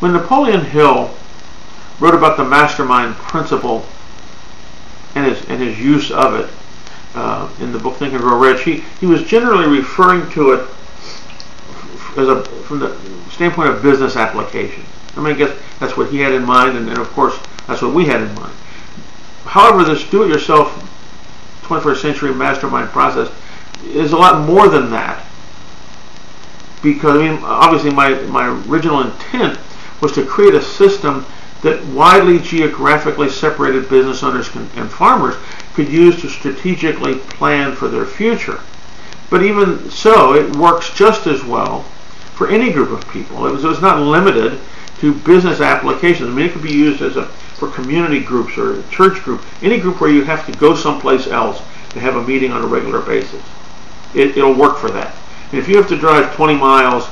When Napoleon Hill wrote about the mastermind principle and his use of it in the book Think and Grow Rich, he was generally referring to it from the standpoint of business application. I mean, I guess that's what he had in mind, and of course that's what we had in mind. However, this do-it-yourself 21st century mastermind process is a lot more than that, because I mean, obviously my original intent was to create a system that widely geographically separated business owners and farmers could use to strategically plan for their future. But even so, it works just as well for any group of people. It was not limited to business applications. I mean, it could be used for community groups or a church group, any group where you have to go someplace else to have a meeting on a regular basis. It'll work for that. And if you have to drive 20 miles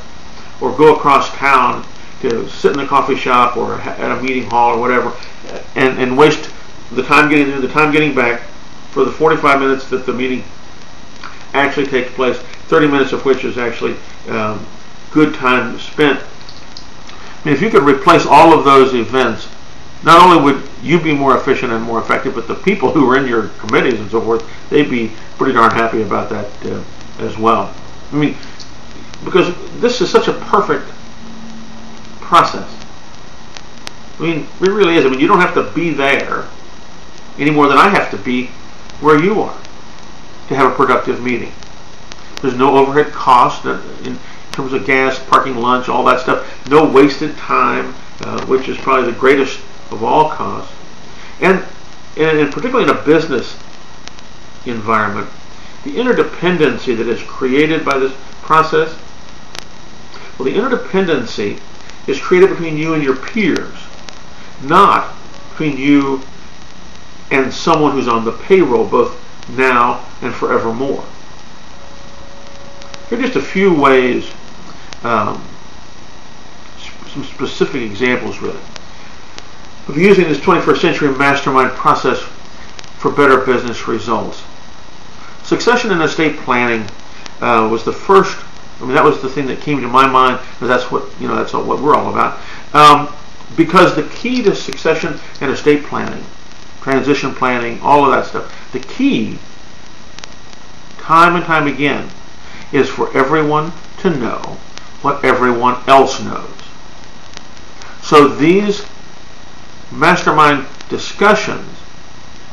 or go across town to sit in a coffee shop or at a meeting hall or whatever, and waste the time getting there, the time getting back, for the 45 minutes that the meeting actually takes place, 30 minutes of which is actually good time spent. I mean, if you could replace all of those events, not only would you be more efficient and more effective, but the people who are in your committees and so forth, they'd be pretty darn happy about that as well. I mean, because this is such a perfect process. I mean, it really is. I mean, you don't have to be there any more than I have to be where you are to have a productive meeting. There's no overhead cost in terms of gas, parking, lunch, all that stuff. No wasted time, which is probably the greatest of all costs. And particularly in a business environment, the interdependency that is created by this process, well, the interdependency is created between you and your peers, not between you and someone who's on the payroll, both now and forevermore. Here are just a few ways, some specific examples really, of using this 21st century mastermind process for better business results. Succession and estate planning was the first. I mean, that was the thing that came to my mind, because that's what what we're all about. Because the key to succession and estate planning, transition planning, all of that stuff, the key, time and time again, is for everyone to know what everyone else knows. So these mastermind discussions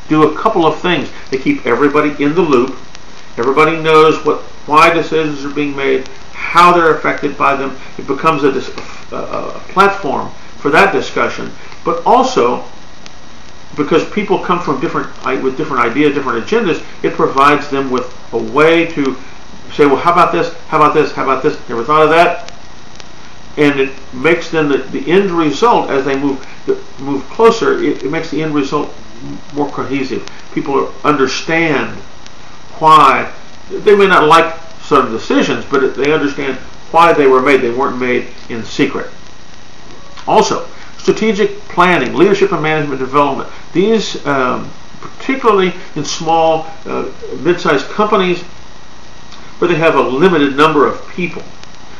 do a couple of things. They keep everybody in the loop. Everybody knows why decisions are being made, how they're affected by them. It becomes a platform for that discussion. But also, because people come from different ideas, different agendas, it provides them with a way to say, well, how about this? How about this? How about this? Never thought of that? And it makes then the end result, as they move closer, it makes the end result more cohesive. People understand why they may not like certain decisions, but they understand why they were made. They weren't made in secret. Also, strategic planning, leadership and management development. These, particularly in small, mid-sized companies, where they have a limited number of people.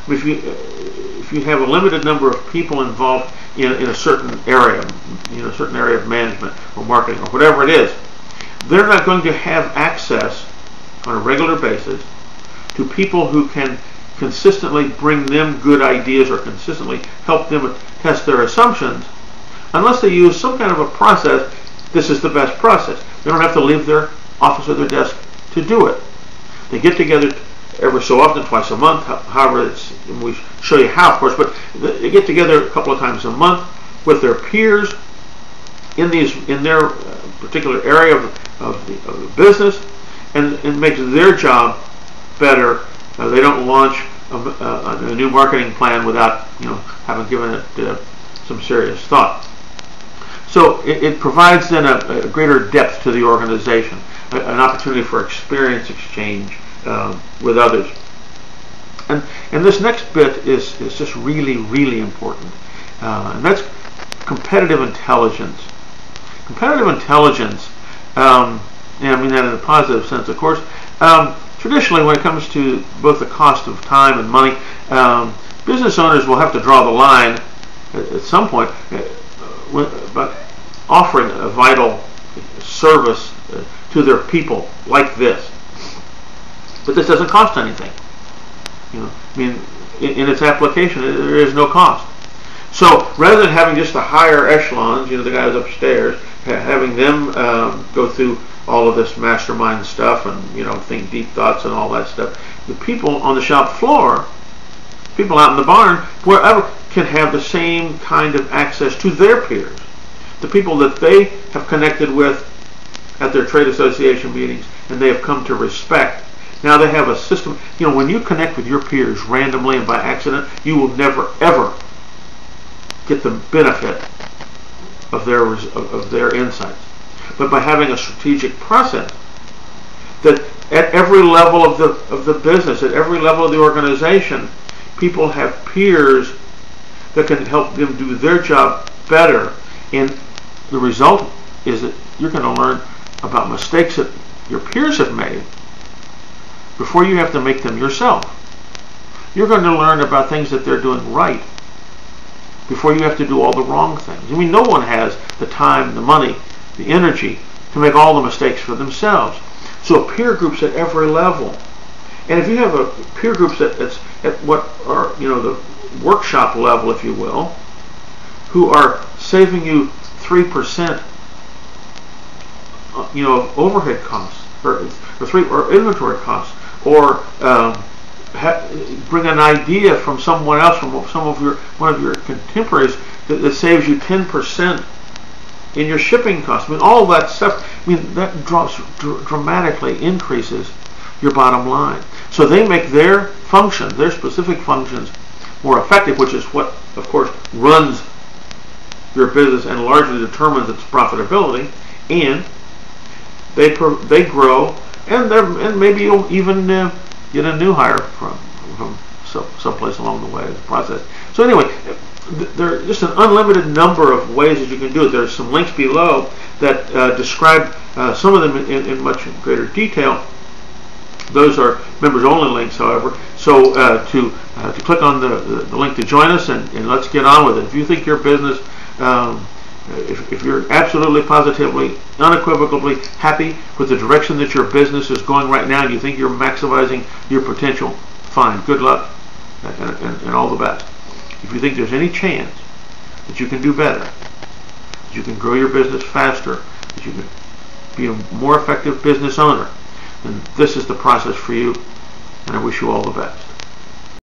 If you have a limited number of people involved in a certain area, a certain area of management or marketing or whatever it is, they're not going to have access on a regular basis to people who can consistently bring them good ideas or consistently help them test their assumptions, unless they use some kind of a process. This is the best process. They don't have to leave their office or their desk to do it. They get together every so often, twice a month, however we show you how, of course, but they get together a couple of times a month with their peers in their particular area of the business, and makes their job better. They don't launch a new marketing plan without having given it some serious thought. So it provides then a greater depth to the organization, an opportunity for experience exchange with others. And this next bit is just really, really important, and that's competitive intelligence. Competitive intelligence, and I mean that in a positive sense, of course. Traditionally, when it comes to both the cost of time and money, Business owners will have to draw the line at some point about offering a vital service to their people like this. But this doesn't cost anything. I mean, in its application, there is no cost. So rather than having just the higher echelons, the guys upstairs, having them go through all of this mastermind stuff and think deep thoughts and all that stuff, the people on the shop floor, people out in the barn, wherever, can have the same kind of access to their peers, the people that they have connected with at their trade association meetings and they have come to respect. Now they have a system. When you connect with your peers randomly and by accident, you will never ever get the benefit of their insights. But by having a strategic process that at every level of the business, at every level of the organization, people have peers that can help them do their job better, and the result is that you're going to learn about mistakes that your peers have made before you have to make them yourself. You're going to learn about things that they're doing right before you have to do all the wrong things. I mean, no one has the time, the money, the energy to make all the mistakes for themselves. So peer groups at every level. And if you have a peer groups that's at what are, the workshop level, if you will, who are saving you 3%, of overhead costs, or inventory costs, or bring an idea from someone else, from one of your contemporaries that saves you 10% in your shipping costs. I mean, all that stuff. I mean, that dramatically increases your bottom line. So they make their function, their specific functions, more effective, which is what, of course, runs your business and largely determines its profitability. And they grow, and maybe you'll even get a new hire from someplace along the way in the process. So anyway, there are just an unlimited number of ways that you can do it. There's some links below that describe some of them in much greater detail. Those are members-only links, however. So to click on the link to join us, and let's get on with it. If you think your business, if you're absolutely, positively, unequivocally happy with the direction that your business is going right now, and you think you're maximizing your potential, fine, good luck, and all the best. If you think there's any chance that you can do better, that you can grow your business faster, that you can be a more effective business owner, then this is the process for you, and I wish you all the best.